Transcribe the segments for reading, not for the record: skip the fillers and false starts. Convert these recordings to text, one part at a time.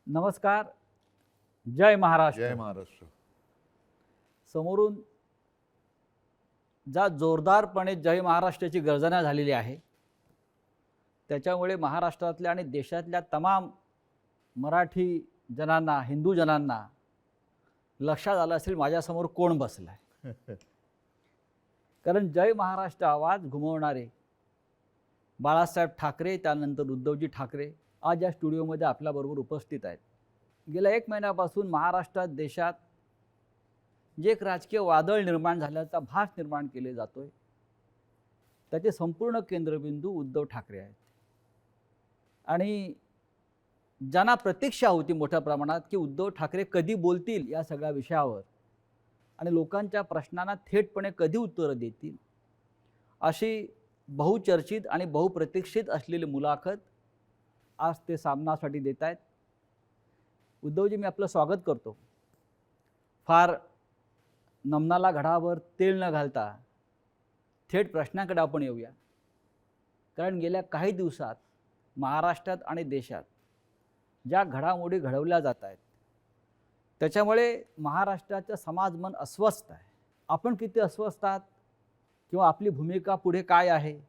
नमस्कार. जय महाराष्ट्र. जय महाराष्ट्र. समोरून ज्या जोरदारपणे जय महाराष्ट्राची गर्जना झालेली आहे, त्याच्यामुळे महाराष्ट्रातल्या आणि देशातल्या तमाम मराठी जनांना, हिंदू जनांना लक्षात आलं असेल माझ्यासमोर कोण बसला आहे. कारण जय महाराष्ट्र आवाज घुमवणारे बाळासाहेब ठाकरे, त्यानंतर उद्धवजी ठाकरे आज या स्टुडिओमध्ये आपल्याबरोबर उपस्थित आहेत. गेल्या 1 महिन्यापासून महाराष्ट्रात, देशात जे एक राजकीय वादळ निर्माण झाल्याचा भास निर्माण केले जातोय, त्याचे संपूर्ण केंद्रबिंदू उद्धव ठाकरे आहेत. आणि ज्यांना प्रतीक्षा होती मोठ्या प्रमाणात की उद्धव ठाकरे कधी बोलतील या सगळ्या विषयावर आणि लोकांच्या प्रश्नांना थेटपणे कधी उत्तरं देतील, अशी बहुचर्चित आणि बहुप्रतीक्षित असलेली मुलाखत आज ते सामनासाठी देत आहेत. उद्धवजी, मी आपलं स्वागत करतो. फार नमनाला घडावर तेल न घालता थेट प्रश्नाकडे आपण येऊया. कारण गेल्या काही दिवसात महाराष्ट्रात आणि देशात ज्या घडामोडी घडवल्या जात आहेत, त्याच्यामुळे महाराष्ट्राचं समाजमन अस्वस्थ आहे. आपण किती अस्वस्थ आहात किंवा आपली भूमिका पुढे काय आहे,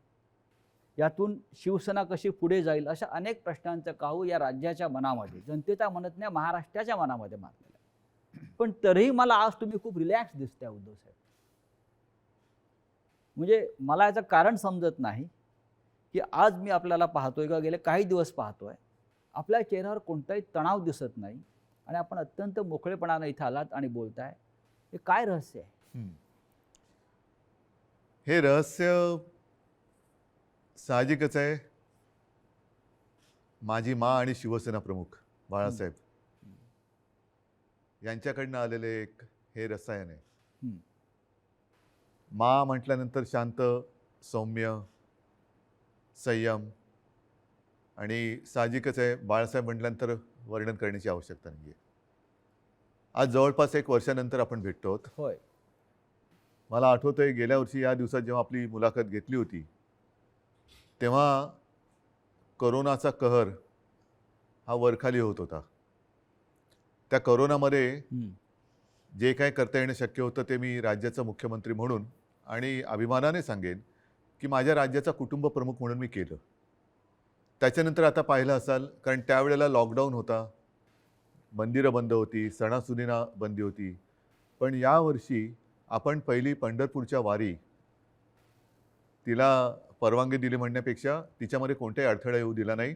यातून शिवसेना कशी पुढे जाईल, अशा अनेक प्रश्नांचं काहू या राज्याच्या मनामध्ये, जनतेच्या म्हणत नाही, महाराष्ट्राच्या मनामध्ये मारलेलं आहे. पण तरीही मला आज तुम्ही खूप रिलॅक्स दिसताय उद्धव साहेब. म्हणजे मला याचं कारण समजत नाही की आज मी आपल्याला पाहतोय किंवा गेले काही दिवस पाहतोय, आपल्या चेहऱ्यावर कोणताही तणाव दिसत नाही आणि आपण अत्यंत मोकळेपणानं इथं आलात आणि बोलताय. हे काय रहस्य आहे? हे रहस्य साहजिकच आहे. माझी माँ आणि शिवसेना प्रमुख बाळासाहेब यांच्याकडनं आलेले एक हे रसायन आहे. माँ म्हटल्यानंतर शांत, सौम्य, संयम, आणि साहजिकच आहे बाळासाहेब म्हटल्यानंतर वर्णन करण्याची आवश्यकता नाही आहे. आज जवळपास 1 वर्षानंतर आपण भेटतो आहोत. होय. मला आठवतंय गेल्या वर्षी या दिवसात जेव्हा आपली मुलाखत घेतली होती, तेव्हा करोनाचा कहर हा वरखाली होत होता. त्या करोनामध्ये जे काय करता येणं शक्य होतं ते मी राज्याचा मुख्यमंत्री म्हणून आणि अभिमानाने सांगेन की माझ्या राज्याचा कुटुंब प्रमुख म्हणून मी केलं. त्याच्यानंतर आता पाहिलं असाल, कारण त्यावेळेला लॉकडाऊन होता, मंदिरं बंद होती, सणासुदींना बंदी होती. पण यावर्षी आपण पहिली पंढरपूरच्या वारी, तिला परवानगी दिली म्हणण्यापेक्षा तिच्यामध्ये कोणताही अडथळा येऊ दिला नाही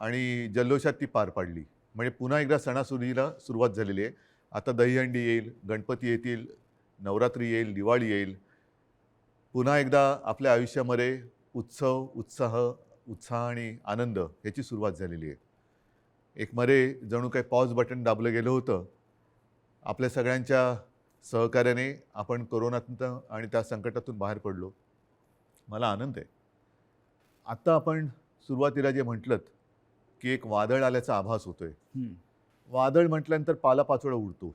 आणि जल्लोषात ती पार पाडली. म्हणजे पुन्हा एकदा सणासुदीला सुरुवात झालेली आहे. आता दहीहंडी येईल, गणपती येतील, नवरात्री येईल, दिवाळी येईल. पुन्हा एकदा आपल्या आयुष्यामध्ये उत्सव, उत्साह आणि आनंद याची सुरुवात झालेली आहे. एक मध्ये जणू काही पॉज बटन दाबलं गेलं होतं. आपल्या सगळ्यांच्या सहकार्याने आपण कोरोनातून आणि त्या संकटातून बाहेर पडलो. मला आनंद आहे. आत्ता आपण सुरुवातीला जे म्हटलं की एक वादळ आल्याचा आभास होतोय. वादळ म्हटल्यानंतर पालापाचोळा उडतो.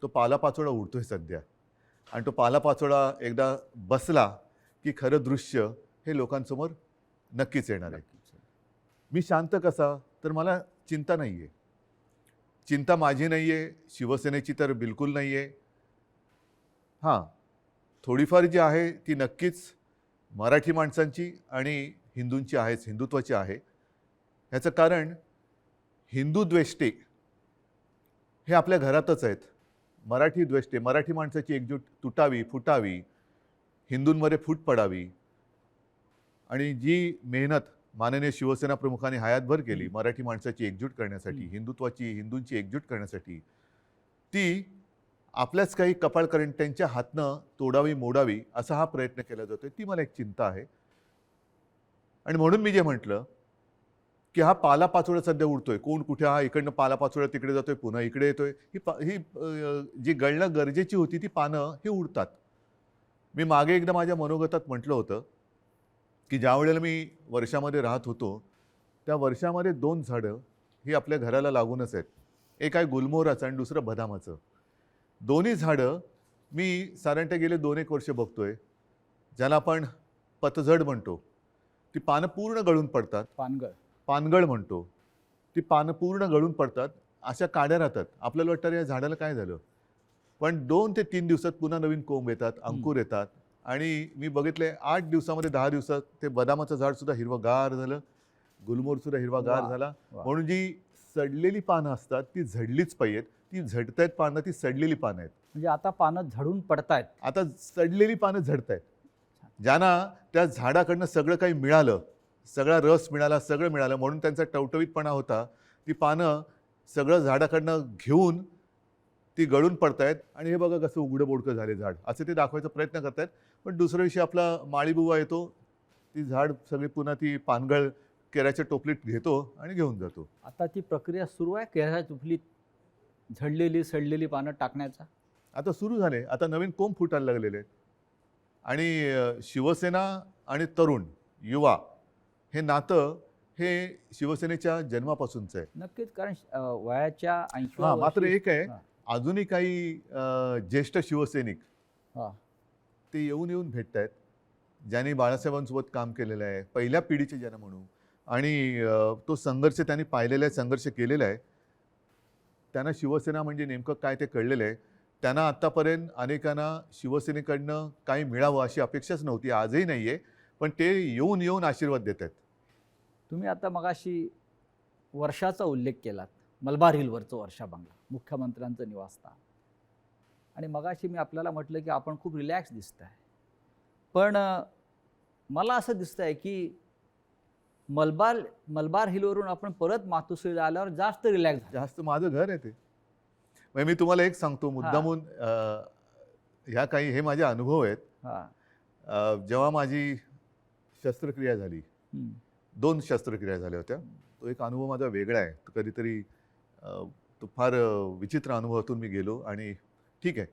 तो पालापाचोळा उडतोय सध्या, आणि तो पालापाचोळा एकदा बसला की खरं दृश्य हे लोकांसमोर नक्कीच येणार आहे. मी शांत कसा, तर मला चिंता नाही आहे. चिंता माझी नाही आहे, शिवसेनेची तर बिलकुल नाही आहे. हां, थोडीफार जी आहे ती नक्कीच मराठी माणसांची आणि हिंदूंची आहेच, हिंदुत्वाची आहे. ह्याचं कारण हिंदू द्वेष्टे हे आपल्या घरातच आहेत. मराठी द्वेष्टे, मराठी माणसाची एकजूट तुटावी, फुटावी, हिंदूंमध्ये फूट पडावी, आणि जी मेहनत माननीय शिवसेना प्रमुखांनी हयातभर केली मराठी माणसाची एकजूट करण्यासाठी, हिंदुत्वाची, हिंदूंची एकजूट करण्यासाठी, ती आपल्याच काही कपाळकरंट्यांच्या हातनं तोडावी, मोडावी असा हा प्रयत्न केला जातोय. ती मला एक चिंता आहे. आणि म्हणून मी जे म्हटलं की हा पालापाचोळा सध्या उडतोय, कोण कुठे, हा इकडनं पालापाचोळा तिकडे जातोय, पुन्हा इकडे येतोय, ही जी गळणं गरजेची होती ती पानं ही उडतात. मी मागे एकदा माझ्या मनोगतात म्हटलं होतं की ज्या वेळेला मी वर्षामध्ये राहत होतो, त्या वर्षामध्ये 2 झाडं ही आपल्या घराला लागूनच आहेत. एक आहे गुलमोहराचं आणि दुसरं बदामाचं. दोन्ही झाडं मी साधारणतः गेले 2-1 वर्ष बघतोय, ज्याला आपण पतझड म्हणतो. ती पानं पूर्ण गळून पडतात. पानगळ पानगळ म्हणतो. ती पानं पूर्ण गळून पडतात अशा काड्या राहतात. आपल्याला वाटतं अरे या झाडाला काय झालं, पण 2 ते 3 दिवसात पुन्हा नवीन कोंब येतात, अंकुर येतात. आणि मी बघितलंय 8 दिवसामध्ये 10 दिवसात ते बदामाचं झाड सुद्धा हिरवंगार झालं, गुलमोहर सुद्धा हिरवागार वा, झाला. वा. म्हणून जी सडलेली पानं असतात ती झडलीच पाहिजेत. ती झडतायत पानं, ती सडलेली पानं आहेत. म्हणजे आता पानं झडून पडतायत. आता सडलेली पानं झडतायत. ज्यांना त्या झाडाकडनं सगळं काही मिळालं, सगळा रस मिळाला, सगळं मिळालं म्हणून त्यांचा टवटवीतपणा होता, ती पानं सगळं झाडाकडनं घेऊन ती गळून पडतायत आणि हे बघा कसं उघडं बोडकं झाले झाड, असं ते दाखवायचा प्रयत्न करतायत. पण दुसऱ्या दिवशी आपला माळीबुवा येतो, ती झाड सगळी पुन्हा ती पानगळ केराच्या टोपलीत घेतो आणि घेऊन जातो. आता ती प्रक्रिया सुरू आहे केळ्याच्या टोपलीत झडलेली सडलेली पानं टाकण्याचा. आता सुरू झाले, आता नवीन कोंब फुटायला लागलेले आहेत. आणि शिवसेना आणि तरुण युवा हे नातं हे शिवसेनेच्या जन्मापासूनचं आहे. नक्कीच, कारण वयाच्या 80 हां, मात्र एक आहे, हां. अजूनही काही ज्येष्ठ शिवसैनिक हां. ते येऊन येऊन भेटत आहेत, ज्यांनी बाळासाहेबांसोबत काम केलेलं आहे, पहिल्या पिढीचे ज्यांना म्हणू, आणि तो संघर्ष त्यांनी पाहिलेला आहे, संघर्ष केलेला आहे. त्यांना शिवसेना म्हणजे नेमकं काय ते कळलेलं आहे. त्यांना आत्तापर्यंत अनेकांना शिवसेनेकडनं काही मिळावं अशी अपेक्षाच नव्हती, आजही नाही आहे. पण ते येऊन येऊन आशीर्वाद देत आहेत. तुम्ही आता मगाशी वर्षाचा उल्लेख केलात, मलबार हिलवरचं वर्षा बंगला, मुख्यमंत्र्यांचं निवासस्थान. आणि मगाशी मी आपल्याला म्हटलं की आपण खूप रिलॅक्स दिसताय. पण मला असं दिसतंय की मलबार हिलवरून आपण परत मातोश्रीला आल्यावर जास्त रिलॅक्स झालं. जास्त माझं घर आहे ते. म्हणजे मी तुम्हाला एक सांगतो मुद्दामून, ह्या काही हे माझे अनुभव आहेत. हां. जेव्हा माझी शस्त्रक्रिया झाली, हं. 2 शस्त्रक्रिया झाल्या होत्या. तो एक अनुभव माझा वेगळा आहे. तो कधीतरी तो फार विचित्र अनुभवातून मी गेलो आणि ठीक आहे.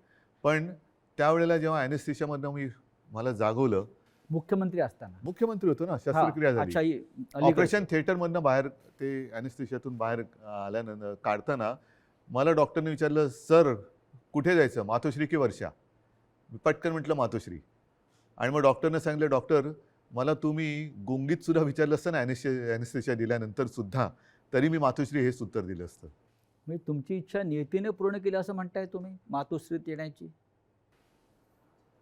पण त्यावेळेला जेव्हा ॲनेस्थेशियामधनं मला जागवलं, मुख्यमंत्री असताना. मुख्यमंत्री होतो ना, शस्त्रक्रिया झाली. अच्छा, अलीकडचं. ऑपरेशन थिएटरमधनं बाहेर ते ॲनेस्थेशियातून बाहेर आल्यानंतर काढताना मला डॉक्टरने विचारलं, सर कुठे जायचं, मातोश्री की वर्षा? मी पटकन म्हटलं मातोश्री. आणि मग डॉक्टरने सांगितलं, डॉक्टर मला तुम्ही गुंगीत सुद्धा विचारलं असतं ना ॲनेस्थेशिया दिल्यानंतर सुद्धा, तरी मी मातोश्री हेच उत्तर दिलं असतं. म्हणजे तुमची इच्छा नियतीने पूर्ण केली असं म्हणताय तुम्ही मातोश्रीत येण्याची?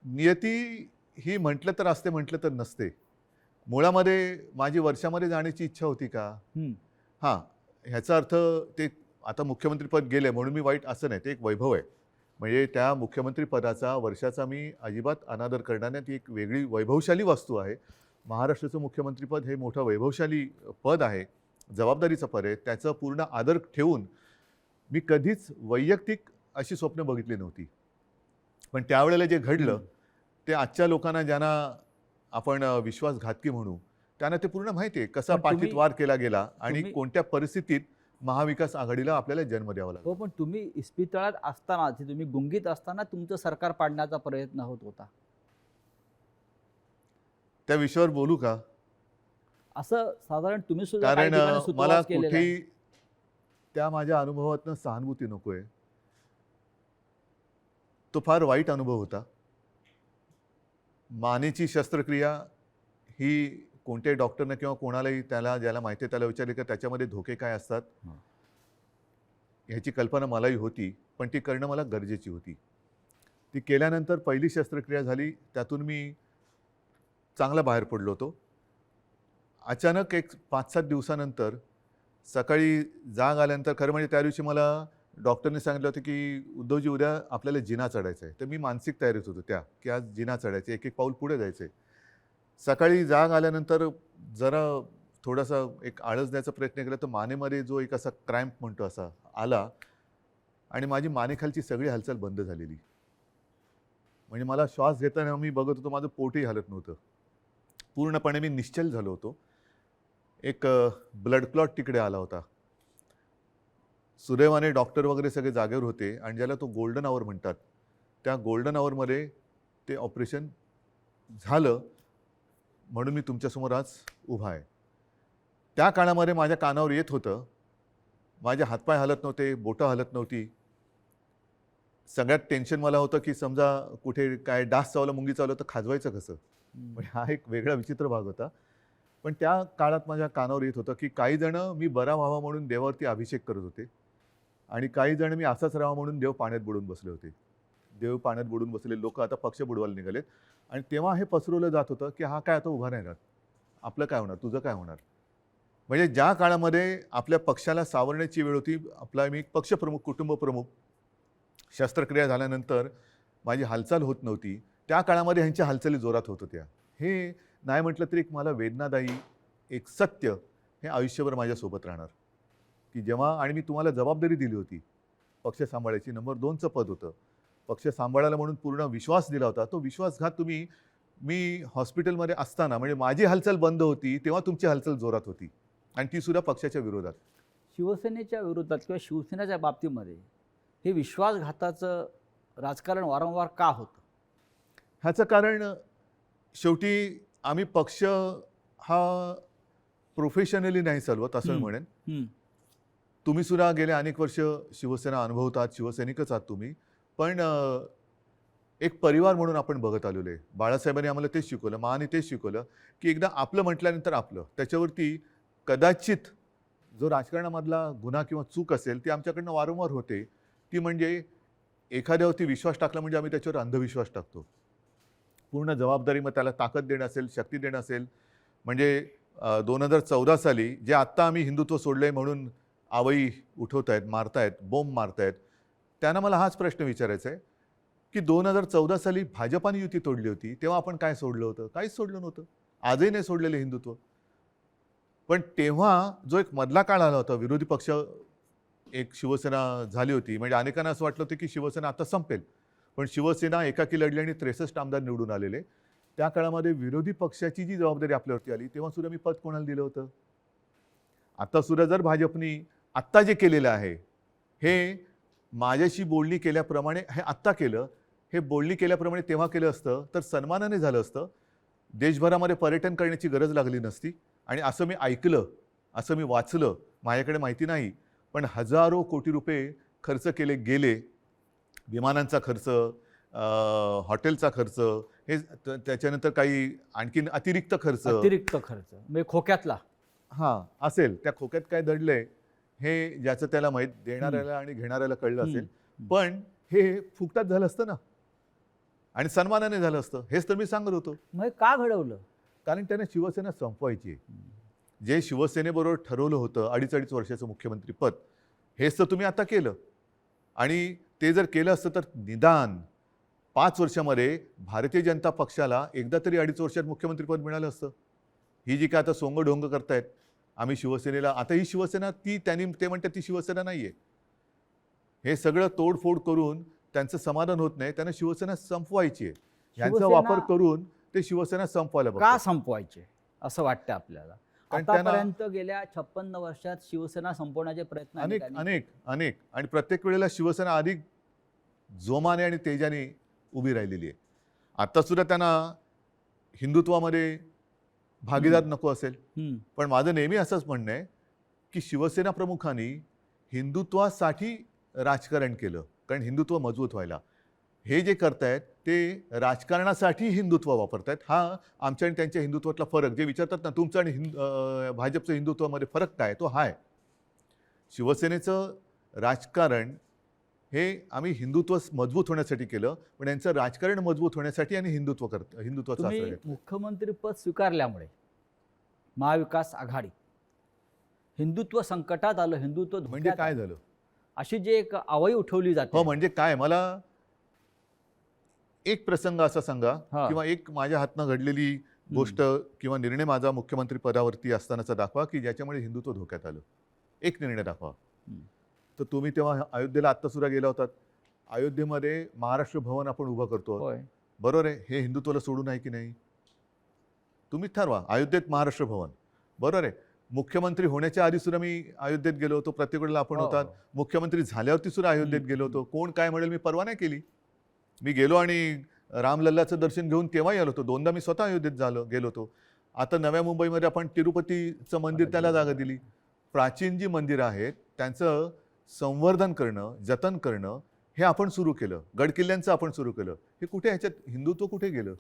नियती ही म्हटलं तर असते, म्हटलं तर नसते. मुळामध्ये माझी वर्षामध्ये जाण्याची इच्छा होती का? हं. हां, ह्याचा अर्थ ते आता मुख्यमंत्रीपद गेले म्हणून मी वाईट असं नाही, ते एक वैभव आहे. म्हणजे त्या मुख्यमंत्रीपदाचा वर्षाचा मी अजिबात अनादर करणार नाही. ती एक वेगळी वैभवशाली वस्तू आहे. महाराष्ट्राचं मुख्यमंत्रीपद हे मोठं वैभवशाली पद आहे, जबाबदारीचं पद आहे. त्याचा पूर्ण आदर ठेवून मी कधीच वैयक्तिक अशी स्वप्न बघितली नव्हती. पण त्यावेळेला जे घडलं ते आजच्या लोकांना, ज्यांना आपण विश्वासघातकी म्हणू, त्यांना ते पूर्ण माहिती आहे कसा पण पाठीत तुम्ही- वार केला गेला आणि तुम्ही- कोणत्या परिस्थितीत महाविकास आघाडीला आपल्याला जन्म द्यावा लागला. हो, पण तुम्ही इस्पितळात असताना, तुम्ही गुंगीत असताना तुमचं सरकार पाडण्याचा प्रयत्न होत होता. त्या विषयावर बोलू का? असं साधारण तुम्ही सुद्धा काही कारण ठिकाणी मला सुतवास केलेला आहे. कुठेही त्या माझ्या अनुभवातनं सहानुभूती नको आहे. तो फार वाईट अनुभव होता. मानेची शस्त्रक्रिया ही कोणत्याही डॉक्टरनं किंवा कोणालाही ज्याला माहिती आहे त्याला विचारले का त्याच्यामध्ये धोके काय असतात, ह्याची कल्पना मलाही होती. पण ती करणं मला गरजेची होती. ती केल्यानंतर पहिली शस्त्रक्रिया झाली, त्यातून मी चांगला बाहेर पडलो होतो. अचानक एक 5-7 दिवसानंतर सकाळी जाग आल्यानंतर, खरं म्हणजे त्या दिवशी मला डॉक्टरने सांगितलं होतं की उद्धवजी उद्या आपल्याला जिना चढायचं आहे. तर मी मानसिक तयारीत होतो की आज जिना चढायचं, एक एक पाऊल पुढे जायचं आहे. सकाळी जाग आल्यानंतर जरा थोडासा एक आळस द्यायचा प्रयत्न केला तर मानेमध्ये जो एक असा क्रॅम्प म्हणतो असा आला आणि माझी मानेखालची सगळी हालचाल बंद झालेली. म्हणजे मला श्वास घेताना मी बघत होतो माझं पोटही हलत नव्हतं. पूर्णपणे मी निश्चल झालो होतो. एक ब्लड क्लॉट तिकडे आला होता. सुदैवाने डॉक्टर वगैरे सगळे जागेवर होते आणि ज्याला तो गोल्डन आवर म्हणतात, त्या गोल्डन आवरमध्ये ते ऑपरेशन झालं म्हणून मी तुमच्यासमोर आज उभा आहे. त्या काळामध्ये माझ्या कानावर येत होतं, माझे हातपाय हलत नव्हते, बोटं हलत नव्हती. सगळ्यात टेन्शन मला होतं की समजा कुठे काय डास चावला, मुंगी चावलं तर खाजवायचं कसं. म्हणजे हा एक वेगळा विचित्र भाग होता. पण त्या काळात माझ्या कानावर येत होतं की काही जण मी बरा व्हावा म्हणून देवावरती अभिषेक करत होते आणि काही जण मी असाच राहावा म्हणून देव पाण्यात बुडून बसले होते. देव पाण्यात बुडून बसलेले लोक आता पक्ष बुडवायला निघालेत. आणि तेव्हा हे पसरवलं जात होतं की हा काय आता उभा नाही राहत, आपलं काय होणार, तुझं काय होणार. म्हणजे ज्या काळामध्ये आपल्या पक्षाला सावरण्याची वेळ होती, आपला मी पक्षप्रमुख, कुटुंबप्रमुख, शस्त्रक्रिया झाल्यानंतर माझी हालचाल होत नव्हती, त्या काळामध्ये ह्यांच्या हालचाली जोरात होत होत्या. हे नाही म्हटलं तरी एक मला वेदनादायी एक सत्य हे आयुष्यभर माझ्यासोबत राहणार, की जेव्हा आणि मी तुम्हाला जबाबदारी दिली होती पक्ष सांभाळायची, नंबर 2चं पद होतं, पक्ष सांभाळायला म्हणून पूर्ण विश्वास दिला होता. तो विश्वासघात तुम्ही, मी हॉस्पिटलमध्ये असताना म्हणजे माझी हालचाल बंद होती तेव्हा तुमची हालचाल जोरात होती, आणि ती सुद्धा पक्षाच्या विरोधात. शिवसेनेच्या विरोधात किंवा शिवसेनेच्या बाबतीमध्ये हे विश्वासघाताचं राजकारण वारंवार का होतं? ह्याचं कारण शेवटी आम्ही पक्ष हा प्रोफेशनली नाही चालवत असं मी म्हणेन. तुम्ही सुद्धा गेले अनेक वर्ष शिवसेना अनुभवतात, शिवसैनिकच आहात तुम्ही, पण एक परिवार म्हणून आपण बघत आलेलो आहे. बाळासाहेबांनी आम्हाला तेच शिकवलं, माने तेच शिकवलं, की एकदा आपलं म्हटल्यानंतर आपलं, त्याच्यावरती कदाचित जो राजकारणामधला गुन्हा किंवा चूक असेल ती आमच्याकडनं वारंवार होते. ती म्हणजे एखाद्यावरती विश्वास टाकला म्हणजे आम्ही त्याच्यावर अंधविश्वास टाकतो. पूर्ण जबाबदारी, मग त्याला ताकद देणं असेल, शक्ती देणं असेल. म्हणजे 2014 साली जे आत्ता आम्ही हिंदुत्व सोडलंय म्हणून आवई उठवत आहेत, मारतायत, बोंब मारतायत, त्यांना मला हाच प्रश्न विचारायचा आहे की 2014 साली भाजपाने युती तोडली होती तेव्हा आपण काय सोडलं होतं? काहीच सोडलं नव्हतं. आजही नाही सोडलेलं हिंदुत्व. पण तेव्हा जो एक मधला काळ आला होता, विरोधी पक्ष एक शिवसेना झाली होती, म्हणजे अनेकांना असं वाटलं होतं की शिवसेना आता संपेल, पण शिवसेना एकाकी लढली आणि 63 आमदार निवडून आलेले. त्या काळामध्ये विरोधी पक्षाची जी जबाबदारी आपल्यावरती आली तेव्हा सुद्धा मी पद कोणाला दिलं होतं? आता सुद्धा जर भाजपनी आत्ता जे केलेलं आहे हे माझ्याशी बोलणी केल्याप्रमाणे हे आत्ता केलं, हे बोलणी केल्याप्रमाणे तेव्हा केलं असतं तर सन्मानाने झालं असतं. देशभरामध्ये पर्यटन करण्याची गरज लागली नसती. आणि असं मी ऐकलं, असं मी वाचलं, माझ्याकडे माहिती नाही, पण हजारो कोटी रुपये खर्च केले गेले. विमानांचा खर्च, हॉटेलचा खर्च, हे त्याच्यानंतर काही आणखीन अतिरिक्त खर्च म्हणजे खोक्यातला हां असेल, त्या खोक्यात काय दडलंय हे ज्याचं त्याला माहीत, देणाऱ्याला आणि घेणाऱ्याला कळलं असेल. पण हे फुकटात झालं असतं ना, आणि सन्मानाने झालं असतं. हेच तर मी सांगत होतो. मग का घडवलं? कारण त्यांना शिवसेना संपवायची आहे. जे शिवसेनेबरोबर ठरवलं होतं 2.5 वर्षाचं मुख्यमंत्रीपद, हेच तर तुम्ही आता केलं. आणि ते जर केलं असतं तर निदान 5 वर्षामध्ये भारतीय जनता पक्षाला एकदा तरी 2.5 वर्षात मुख्यमंत्रीपद मिळालं असतं. ही जी काय आता सोंगढोंग करतायत आम्ही शिवसेनेला, आता ही शिवसेना ते म्हणतात ती शिवसेना नाही आहे. हे सगळं तोडफोड करून त्यांचं समाधान होत नाही. त्यांना शिवसेना संपवायची आहे. ह्यांचा वापर करून ते शिवसेना संपवायला का संपवायचे असं वाटतं आपल्याला? कारण आतापर्यंत गेल्या 56 वर्षात शिवसेना संपवण्याचे प्रयत्न अनेक आणि प्रत्येक वेळेला शिवसेना अधिक जोमाने आणि तेजाने उभी राहिलेली आहे. आता सुद्धा त्यांना हिंदुत्वामध्ये भागीदार नको असेल, पण माझं नेहमी असंच म्हणणं आहे की शिवसेना प्रमुखांनी हिंदुत्वासाठी राजकारण केलं, कारण हिंदुत्व मजबूत व्हायला. हे जे करतायत ते राजकारणासाठी हिंदुत्व वापरतायत. हा आमच्या आणि त्यांच्या हिंदुत्वातला फरक, जे विचारतात ना तुमचं आणि भाजपचं हिंदुत्वामध्ये फरक काय, तो हा आहे. शिवसेनेचं राजकारण हे आम्ही हिंदुत्व मजबूत होण्यासाठी केलं, पण यांचं राजकारण मजबूत होण्यासाठी आणि हिंदुत्वाचा आश्रय घेतला. मुख्यमंत्रीपद स्वीकारल्यामुळे महाविकास आघाडी हिंदुत्व संकटात आलं, हिंदुत्व म्हणजे काय झालं अशी जी एक आवई उठवली जाते. हो, म्हणजे काय, मला एक प्रसंग असा सांगा किंवा एक माझ्या हातनं घडलेली गोष्ट किंवा निर्णय माझा मुख्यमंत्री पदावरती असतानाचा दाखवा की ज्याच्यामुळे हिंदुत्व धोक्यात आलं. एक निर्णय दाखवा. तर तुम्ही तेव्हा अयोध्येला आत्ता सुद्धा गेला होतात. अयोध्येमध्ये महाराष्ट्र भवन आपण उभं करतो, बरोबर आहे. हे हिंदुत्वाला सोडून आहे की नाही? तुम्ही ठरवा. अयोध्येत महाराष्ट्र भवन, बरोबर आहे. मुख्यमंत्री होण्याच्या आधी सुद्धा मी अयोध्येत गेलो होतो, प्रत्येक वेळेला आपण होतात. मुख्यमंत्री झाल्यावरती सुद्धा अयोध्येत गेलो होतो. कोण काय म्हणेल मी परवा नाही केली. मी गेलो आणि रामलल्लाचं दर्शन घेऊन केव्हाही आलो होतो. 2दा मी स्वतः अयोध्येत गेलो होतो. आता नव्या मुंबईमध्ये आपण तिरुपतीचं मंदिर त्याला जागा दिली. प्राचीन जी मंदिरं आहेत त्यांचं संवर्धन करणं, जतन करणं हे आपण सुरू केलं. गडकिल्ल्यांचं आपण सुरू केलं. हे कुठे, ह्याच्यात हिंदुत्व कुठे गेलं?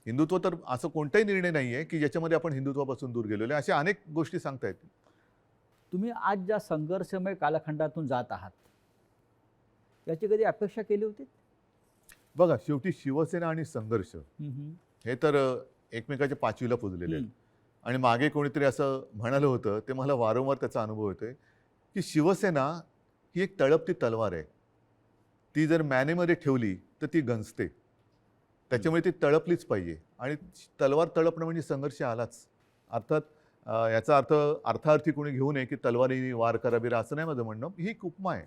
हिंदुत्व तर असं कोणताही निर्णय नाही आहे की ज्याच्यामध्ये आपण हिंदुत्वापासून दूर गेलेलो आहे. अशा अनेक गोष्टी सांगता येतील. तुम्ही आज ज्या संघर्षमय कालखंडातून जात आहात याची कधी अपेक्षा केली होती? बघा, शेवटी शिवसेना आणि संघर्ष हे तर एकमेकाच्या पाचवीला पुजलेले आहेत. आणि मागे कोणीतरी असं म्हणालं होतं, ते मला वारंवार त्याचा अनुभव येतोय, की शिवसेना ही एक तळपती तलवार आहे. ती जर मॅनेमध्ये ठेवली तर ती गंजते. त्याच्यामुळे ती तळपलीच पाहिजे. आणि तलवार तळपणं म्हणजे संघर्ष आलाच. अर्थात याचा अर्थ अर्थार्थी कोणी घेऊ नये की तलवारीने वार कराबिरा, असं नाही माझं म्हणणं. ही एक उपमा आहे.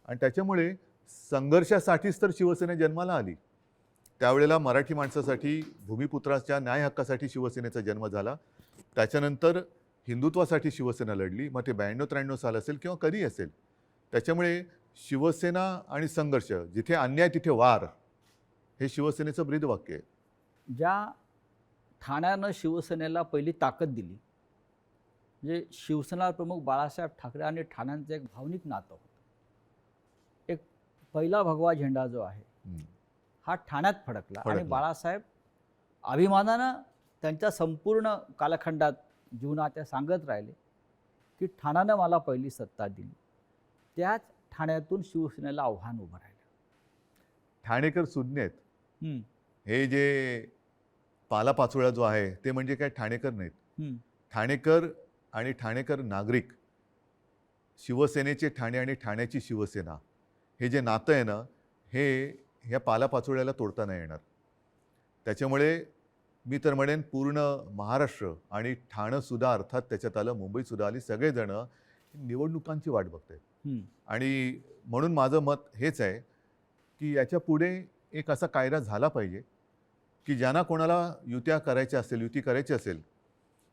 आणि त्याच्यामुळे संघर्षासाठीच तर शिवसेना जन्माला आली. त्यावेळेला मराठी माणसासाठी, भूमिपुत्राच्या न्याय हक्कासाठी शिवसेनेचा जन्म झाला. त्याच्यानंतर हिंदुत्वासाठी शिवसेना लढली. मग ते 92-93 साल असेल किंवा कधी असेल. त्याच्यामुळे शिवसेना आणि संघर्ष, जिथे अन्याय तिथे वार, हे शिवसेनेचं ब्रीदवाक्य आहे. ज्या ठाण्यानं शिवसेनेला पहिली ताकद दिली, म्हणजे शिवसेना प्रमुख बाळासाहेब ठाकरे आणि ठाण्यांचं एक भावनिक नातं होतं. एक पहिला भगवा झेंडा जो आहे हा ठाण्यात फडकला आणि बाळासाहेब अभिमानानं त्यांच्या संपूर्ण कालखंडात जीवनात त्या सांगत राहिले की ठाण्यानं मला पहिली सत्ता दिली. त्याच ठाण्यातून शिवसेनेला आव्हान उभं राहिलं. ठाणेकर सुज्ञ आहेत. हे जे पालापाचोळा जो आहे ते म्हणजे काय ठाणेकर नाहीत. ठाणेकर आणि ठाणेकर नागरिक, शिवसेनेचे ठाणे आणि ठाण्याची शिवसेना, हे जे नातं आहे ना, हे ह्या पालापाचोळ्याला तोडता नाही येणार. त्याच्यामुळे मी तर म्हणेन पूर्ण महाराष्ट्र आणि ठाणंसुद्धा, अर्थात त्याच्यात आलं मुंबईसुद्धा आली, सगळेजणं निवडणुकांची वाट बघतायत. आणि म्हणून माझं मत हेच आहे की याच्या पुढे एक असा कायदा झाला पाहिजे की ज्यांना कोणाला युती करायची असेल,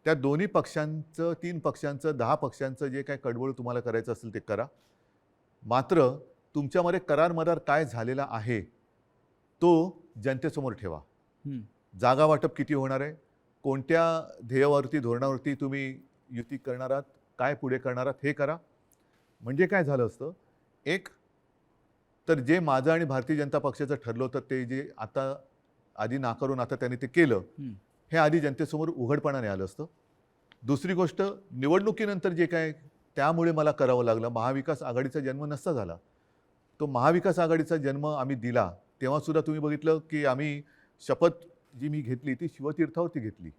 त्या दोन्ही पक्षांचं, 3 पक्षांचं, 10 पक्षांचं जे काय कडवळ तुम्हाला करायचं असेल ते करा. मात्र तुमच्यामध्ये करार मदार काय झालेला आहे तो जनतेसमोर ठेवा. जागा वाटप किती होणार आहे, कोणत्या ध्येयावरती, धोरणावरती तुम्ही युती करणार आहात, काय पुढे करणार आहात, हे करा. म्हणजे काय झालं असतं, एक तर जे माझं आणि भारतीय जनता पक्षाचं ठरलं होतं ते जे आता आधी नाकारून आता त्यांनी ते केलं, हे आधी जनतेसमोर उघडपणाने आलं असतं. दुसरी गोष्ट, निवडणुकीनंतर जे काय त्यामुळे मला करावं लागलं, महाविकास आघाडीचा जन्म नसता झाला. तो महाविकास आघाडीचा जन्म आम्ही दिला तेव्हासुद्धा तुम्ही बघितलं की आम्ही शपथ जी मी घेतली ती शिवतीर्थावरती घेतली.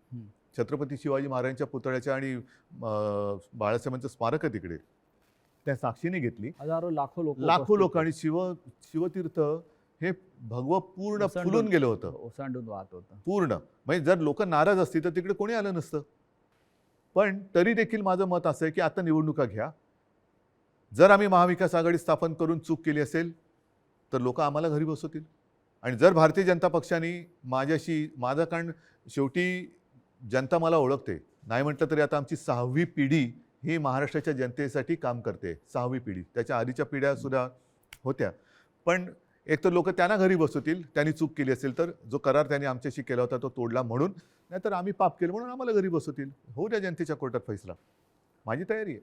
छत्रपती शिवाजी महाराजांच्या पुतळ्याच्या आणि बाळासाहेबांचं स्मारक आहे तिकडे, त्या साक्षीने घेतली. हजारो लाखो लोक आणि शिवतीर्थ हे भगवं पूर्ण फुलून गेलं होतं, ओसांडून वाहत होतं पूर्ण. म्हणजे जर लोक नाराज असतील तर तिकडे कोणी आलं नसतं. पण तरी देखील माझं मत असं आहे की आता निवडणुका घ्या. जर आम्ही महाविकास आघाडी स्थापन करून चूक केली असेल तर लोक आम्हाला घरी बसवतील. आणि जर भारतीय जनता पक्षाने माझं, कारण शेवटी जनता मला ओळखते, नाही म्हटलं तरी आता आमची 6वी पिढी ही महाराष्ट्राच्या जनतेसाठी काम करते. 6वी पिढी, त्याच्या आधीच्या पिढ्यासुद्धा होत्या. पण एक तर लोक त्यांना घरी बसवतील त्यांनी चूक केली असेल तर, जो करार त्यांनी आमच्याशी केला होता तो तोडला म्हणून, नाहीतर आम्ही पाप केलं म्हणून आम्हाला घरी बसवतील. होऊ द्या जनतेच्या कोर्टात फैसला, माझी तयारी आहे.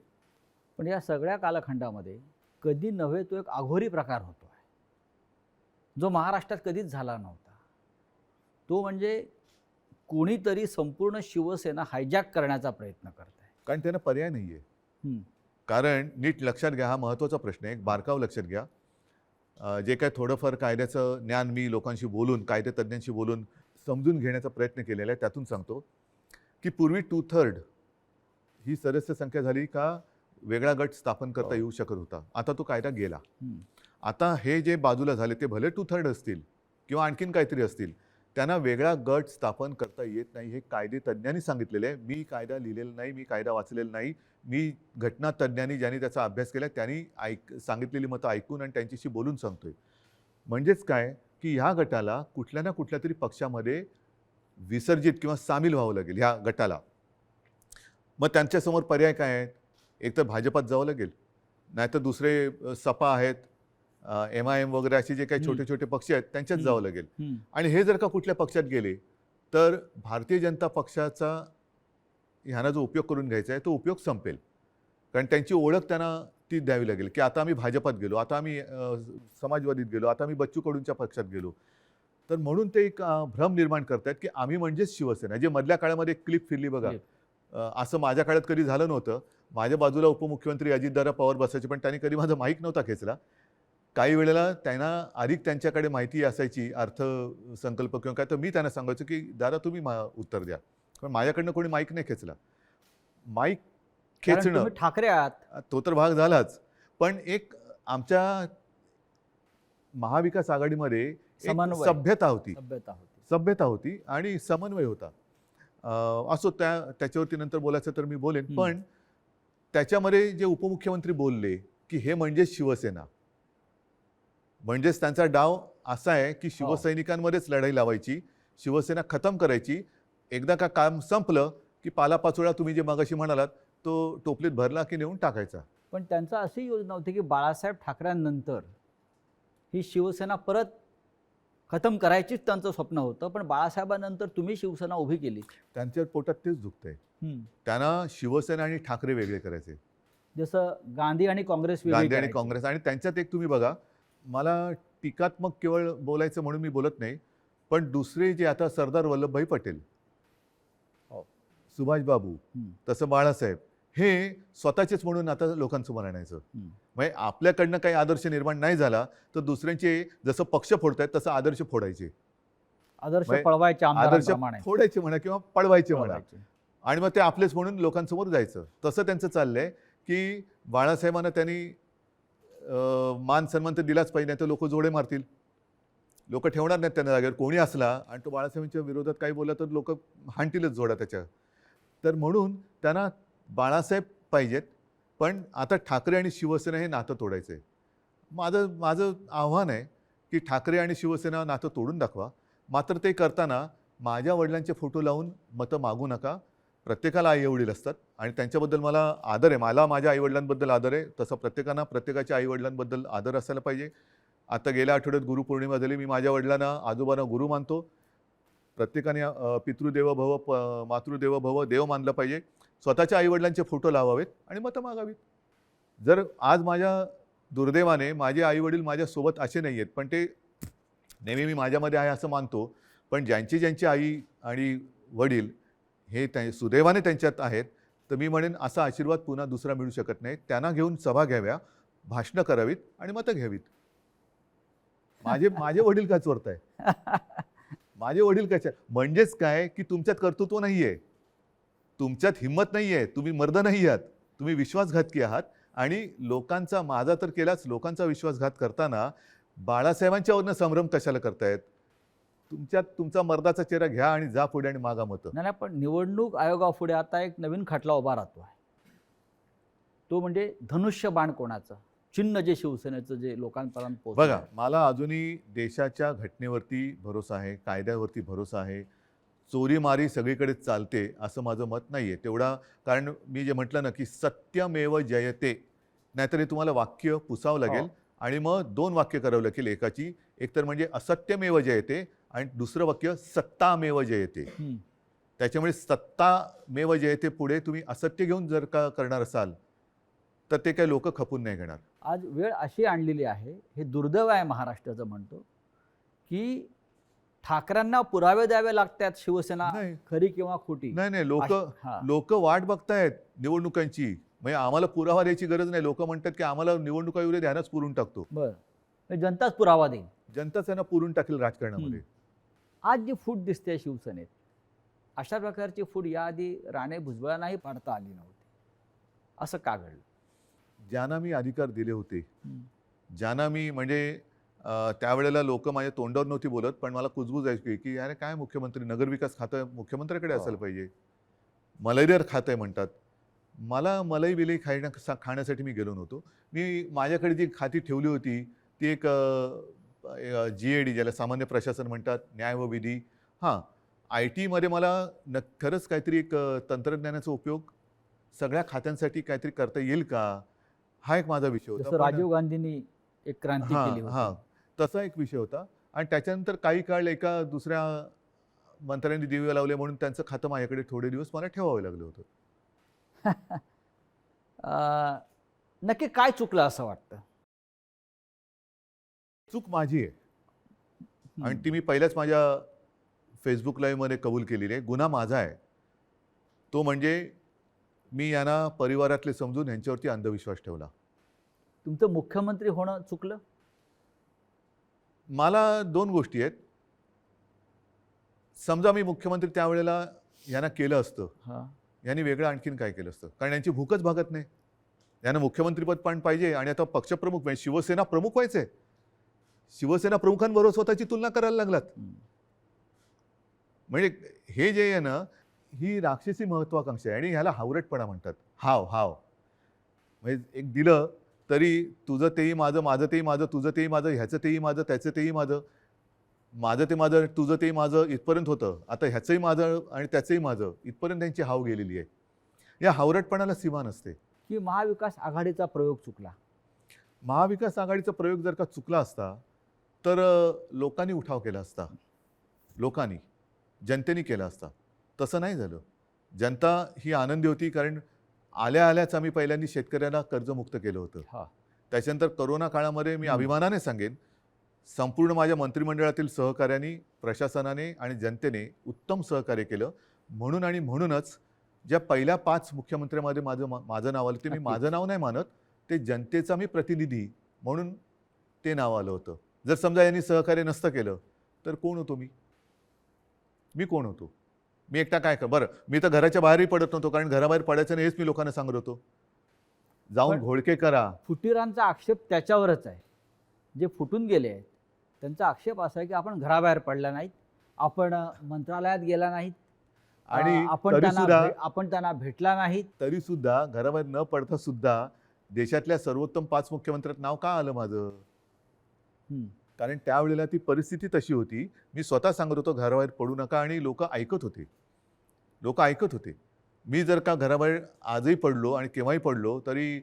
पण या सगळ्या कालखंडामध्ये कधी नव्हे तो एक अघोरी प्रकार होतो आहे, जो महाराष्ट्रात कधीच झाला नव्हता. तो म्हणजे कोणीतरी संपूर्ण शिवसेना हायजॅक करण्याचा प्रयत्न करत आहे. कारण त्यांना पर्याय नाही आहे. कारण नीट लक्षात घ्या, हा महत्त्वाचा प्रश्न आहे, एक बारकाव लक्षात घ्या. जे काय थोडंफार कायद्याचं ज्ञान मी लोकांशी बोलून, कायदेतज्ञांशी बोलून समजून घेण्याचा प्रयत्न केलेला आहे, त्यातून सांगतो की पूर्वी 2/3 ही सदस्य संख्या झाली का वेगळा गट स्थापन करता येऊ शकत होता. आता तो कायदा गेला. आता हे जे बाजूला झाले ते भले 2/3 असतील किंवा आणखीन काहीतरी असतील, त्यांना वेगळा गट स्थापन करता येत नाही. हे कायदेतज्ञांनी सांगितलेलं आहे. मी कायदा लिहिलेला नाही, मी कायदा वाचलेला नाही. मी घटनातज्ञांनी ज्यांनी त्याचा अभ्यास केला त्यांनी सांगितलेली मतं ऐकून आणि त्यांच्याशी बोलून सांगतोय. म्हणजेच काय की ह्या गटाला कुठल्या ना कुठल्या तरी पक्षामध्ये विसर्जित किंवा सामील व्हावं लागेल ह्या गटाला. मग त्यांच्यासमोर पर्याय काय आहेत? एक तर भाजपात जावं लागेल, नाहीतर दुसरे सपा आहेत, MIM वगैरे असे जे काही छोटे छोटे पक्ष आहेत त्यांच्यात जावं लागेल. आणि हे जर का कुठल्या पक्षात गेले तर भारतीय जनता पक्षाचा ह्यांना जो उपयोग करून घ्यायचा आहे तो उपयोग संपेल. कारण त्यांची ओळख त्यांना ती द्यावी लागेल की आता आम्ही भाजपात गेलो, आता आम्ही समाजवादीत गेलो, आता आम्ही बच्चू कडूंच्या पक्षात गेलो. तर म्हणून ते एक भ्रम निर्माण करतात की आम्ही म्हणजेच शिवसेना. जे मधल्या काळामध्ये क्लिप फिरली बघा, असं माझ्या काळात कधी झालं नव्हतं. माझ्या बाजूला उपमुख्यमंत्री अजितदादा पवार बसायचे, पण त्यांनी कधी माझा माईक नव्हता खेचला. काही वेळेला त्यांना अधिक त्यांच्याकडे माहिती असायची अर्थसंकल्प किंवा काय, तर मी त्यांना सांगायचो की दादा तुम्ही उत्तर द्या, पण माझ्याकडनं कोणी माईक नाही खेचला. माईक कारण खेचणं तुम्ही ठाकरे आहात. तो तर भाग झालाच, पण एक आमच्या महाविकास आघाडीमध्ये एक समन्वय. सभ्यता होती, सभ्यता होती. सभ्यता होती आणि समन्वय होता. असो, त्याच्यावरती नंतर बोलायचं तर मी बोलेन. पण त्याच्यामध्ये जे उपमुख्यमंत्री बोलले की हे म्हणजे शिवसेना, म्हणजेच त्यांचा डाव असा आहे की शिवसैनिकांमध्येच लढाई लावायची, शिवसेना खतम करायची. एकदा का काम संपलं की पालापाचोळा तुम्ही जे मगाशी म्हणालात तो टोपलीत भरला की नेऊन टाकायचा. पण त्यांचा अशी योजना होती की बाळासाहेब ठाकरेंनंतर ही शिवसेना परत खतम करायचीच त्यांचं स्वप्न होतं, पण बाळासाहेबांनंतर तुम्ही शिवसेना उभी केली. त्यांच्या पोटात तेच दुखतंय. त्यांना शिवसेना आणि ठाकरे वेगळे करायचे, जसं गांधी आणि काँग्रेस वेगळी गांधी आणि करायची. काँग्रेस. आणि त्यांच्यात एक तुम्ही बघा, मला टीकात्मक केवळ बोलायचं म्हणून मी बोलत नाही, पण दुसरे जे आता सरदार वल्लभभाई पटेल, सुभाषबाबू, तसं बाळासाहेब, हे स्वतःचेच म्हणून आता लोकांसमोर आणायचं. म्हणजे आपल्याकडनं काही आदर्श निर्माण नाही झाला तर दुसऱ्यांचे जसं पक्ष फोडतायत तसं आदर्श फोडायचे, आदर्श म्हणजे पळवायचे आदर्श आमदारांप्रमाणे. फोडायचे म्हणा किंवा पळवायचे म्हणा, पळवायचे. आणि मग ते आपलेच म्हणून लोकांसमोर जायचं. तसं त्यांचं चाललंय की बाळासाहेबांना त्यांनी मान सन्मान तर दिलाच पाहिजे, नाही तर लोक जोडे मारतील, लोक ठेवणार नाहीत त्यांना जागेवर. कोणी असला आणि तो बाळासाहेबांच्या विरोधात काही बोलला तर लोक हाणतीलच जोडा त्याच्या. तर म्हणून त्यांना बाळासाहेब पाहिजेत, पण आता ठाकरे आणि शिवसेना हे नातं तोडायचं आहे. माझं आव्हान आहे की ठाकरे आणि शिवसेना नातं तोडून दाखवा. मात्र ते करताना माझ्या वडिलांचे फोटो लावून मतं मागू नका. प्रत्येकाला आईवडील असतात आणि त्यांच्याबद्दल मला आदर आहे. मला माझ्या आईवडिलांबद्दल आदर आहे, तसं प्रत्येकांना प्रत्येकाच्या आईवडिलांबद्दल आदर असायला पाहिजे. आता गेल्या आठवड्यात गुरुपौर्णिमा झाली. मी माझ्या वडिलांना आजोबांना गुरु मानतो. प्रत्येकाने पितृदेव भव मातृदेव भव देव मानलं पाहिजे. स्वतःच्या आईवडिलांचे फोटो लावावेत आणि मतं मागावीत. जर आज माझ्या दुर्दैवाने माझे आईवडील माझ्यासोबत असे नाही आहेत, पण ते नेहमी मी माझ्यामध्ये आहे असं मानतो, पण ज्यांची आई आणि वडील हे सुदैवाने त्यांच्यात आहेत, तर मी म्हणेन असा आशीर्वाद पुन्हा दुसरा मिळू शकत नाही. त्यांना घेऊन सभा घ्याव्या, भाषणं करावीत आणि मतं घ्यावीत. माझे वडील काय चोरताय? माझे वडील कशा? म्हणजेच काय की तुमच्यात कर्तृत्व नाहीये, तुमच्यात हिंमत नाहीये, तुम्ही मर्द नाही आहात, तुम्ही विश्वासघातकी आहात. आणि लोकांचा, माझा तर केलाच, लोकांचा विश्वासघात करताना बाळासाहेबांच्यावरनं संभ्रम कशाला करतायत? तुमच्यात तुमचा मर्दाचा चेहरा घ्या आणि जा पुढे आणि मागा मतं. नाही, पण निवडणूक आयोगापुढे आता एक नवीन खटला उभा राहतो आहे. तो म्हणजे धनुष्यबाण कोणाचं, चिन्ह जे शिवसेनेचं जे लोकांपर्यंत पोहोचलं. बघा, मला अजूनही देशाच्या घटनेवरती भरोसा आहे, कायद्यावरती भरोसा आहे. चोरीमारी सगळीकडे चालते असं माझं मत नाही आहे तेवढा. कारण मी जे म्हटलं ना की सत्यमेव जयते, नाहीतर हे तुम्हाला वाक्य पुसावं लागेल आणि मग 2 वाक्य करावं लागेल एकाची. एक तर म्हणजे असत्यमेव जयते आणि दुसरं वाक्य सत्तामेव जयते. त्याच्यामुळे सत्तामेव जयते पुढे तुम्ही असत्य घेऊन जर का करणार असाल तर ते काही लोक खपून नाही घेणार. आज वेळ अशी आणलेली आहे, हे दुर्दैव आहे महाराष्ट्राचं म्हणतो, की ठाकरेंना पुरावे द्यावे लागतात शिवसेना खरी किंवा खोटी. नाही, लोक वाट बघतायत निवडणुकांची. म्हणजे आम्हाला पुरावा द्यायची गरज नाही. लोक म्हणतात की आम्हाला निवडणुका येऊ दे, ध्यानच पुरून टाकतो. बरं, जनताच पुरावा देईल. जनताच त्यांना पुरून टाकेल राजकारणामध्ये. आज जी फूट दिसते शिवसेनेत, अशा प्रकारची फूट याआधी राणे भुजबळांनाही पाडता आली नव्हती. असं का घडलं? ज्यांना मी अधिकार दिले होते, ज्यांना मी म्हणजे त्यावेळेला लोक माझ्या तोंडावर नव्हती बोलत, पण मला कुजबूज आहे की अरे काय मुख्यमंत्री, नगरविकास खातं मुख्यमंत्र्याकडे असायला पाहिजे, मलाईदार खातं आहे म्हणतात. मला मलाई बिलाई खाण्यासाठी मी गेलो नव्हतो. मी माझ्याकडे जी खाती ठेवली होती ती एक GAD, ज्याला सामान्य प्रशासन म्हणतात, न्याय व विधी. IT मध्ये मला खरंच काहीतरी एक तंत्रज्ञानाचा उपयोग सगळ्या खात्यांसाठी काहीतरी करता येईल का, हा एक माझा विषय होता. राजीव गांधींनी एक क्रांती केली होती, तसा एक विषय होता. आणि त्याच्यानंतर काही काळ एका दुसऱ्या मंत्र्यांनी दिवे लावले म्हणून त्यांचं खातं माझ्याकडे थोडे दिवस मला ठेवावं लागलं होतं. नक्की काय चुकलं असं वाटतं? चूक माझी आहे आणि ती मी पहिल्याच माझ्या फेसबुक लाईव्हमध्ये कबूल केलेली आहे. गुन्हा माझा आहे. तो म्हणजे मी यांना परिवारातले समजून यांच्यावरती अंधविश्वास ठेवला. तुमचं मुख्यमंत्री होणं चुकलं? मला 2 गोष्टी आहेत. समजा मी मुख्यमंत्री त्यावेळेला यांना केलं असतं, हां. यांनी वेगळं आणखीन काय केलं असतं? कारण यांची भूकच भागत नाही. यांना मुख्यमंत्रीपद पण पाहिजे आणि आता पक्षप्रमुख म्हणजे शिवसेना प्रमुख व्हायचे. शिवसेना प्रमुखांबरोबर स्वतःची तुलना करायला लागलात. म्हणजे हे जे आहे ना, ही राक्षसी महत्वाकांक्षा आहे आणि ह्याला हावरटपणा म्हणतात. हाव. म्हणजे एक दिलं तरी तुझं तेही माझं, माझं तेही माझं, तुझं तेही माझं, ह्याचं तेही माझं, त्याचं तेही माझं, माझं ते माझं, तुझं तेही माझं इथपर्यंत होतं. आता ह्याचंही माझं आणि त्याचंही माझं इथपर्यंत त्यांची हाव गेलेली आहे. या हावरटपणाला सीमा नसते. की महाविकास आघाडीचा प्रयोग चुकला? महाविकास आघाडीचा प्रयोग जर का चुकला असता तर लोकांनी उठाव केला असता. लोकांनी, जनतेने केला असता. तसं नाही झालं. जनता ही आनंदी होती कारण आल्याच आम्ही पहिल्यांदा शेतकऱ्यांना कर्जमुक्त केलं होतं. हां. त्याच्यानंतर करोना काळामध्ये मी अभिमानाने सांगेन, संपूर्ण माझ्या मंत्रिमंडळातील सहकाऱ्यांनी, प्रशासनाने आणि जनतेने उत्तम सहकार्य केलं. म्हणूनच ज्या पहिल्या 5 मुख्यमंत्र्यांमध्ये माझं नाव आलं, ते मी नक्कीच. माझं नाव नाही मानत, ते जनतेचा मी प्रतिनिधी म्हणून ते नाव आलं होतं. जर समजा यांनी सहकार्य नसतं केलं तर कोण होतो मी? मी कोण होतो? मी एकटा काय कर बरं, मी तर घराच्या बाहेरही पडत नव्हतो कारण घराबाहेर पडायचं नाही हेच मी लोकांना सांगत होतो. जाऊन पण घोळके करा. फुटीरांचा आक्षेप त्याच्यावरच आहे. जे फुटून गेले आहेत त्यांचा आक्षेप असा आहे की आपण घराबाहेर पडला नाहीत, आपण मंत्रालयात गेला नाहीत, आणि आपण त्यांना भेटला नाहीत. तरी सुद्धा घराबाहेर न पडता सुद्धा देशातल्या सर्वोत्तम 5 मुख्यमंत्र्यात नाव का आलं माझं? कारण त्यावेळेला ती परिस्थिती तशी होती. मी स्वतः सांगत होतो घराबाहेर पडू नका आणि लोक ऐकत होते. मी जर का घराबाहेर आजही पडलो आणि केव्हाही पडलो तरी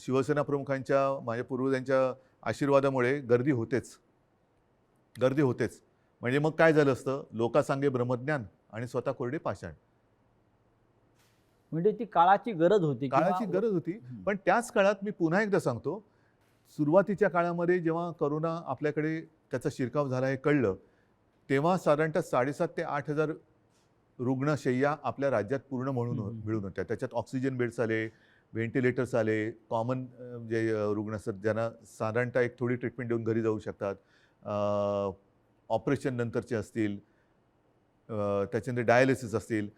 शिवसेना प्रमुखांच्या, माझ्या पूर्वजांच्या आशीर्वादामुळे गर्दी होतेच. म्हणजे मग काय झालं असतं? लोकांसांगे ब्रह्मज्ञान आणि स्वतः कोरडे पाषाण. म्हणजे ती काळाची गरज होती. काळाची गरज होती. पण त्याच काळात मी पुन्हा एकदा सांगतो, सुरुवातीच्या काळामध्ये जेव्हा करोना आपल्याकडे त्याचा शिरकाव झाला हे कळलं, तेव्हा साधारणतः 7,500 ते 8,000 रुग्णशय्या आपल्या राज्यात पूर्ण मिळून होत्या. त्याच्यात ऑक्सिजन बेड्स आले, व्हेंटिलेटर्स आले, कॉमन जे रुग्ण असतात ज्यांना साधारणतः एक थोडी ट्रीटमेंट देऊन घरी जाऊ शकतात, ऑपरेशन नंतरचे असतील, त्याच्यानंतर डायलिसिस असतील.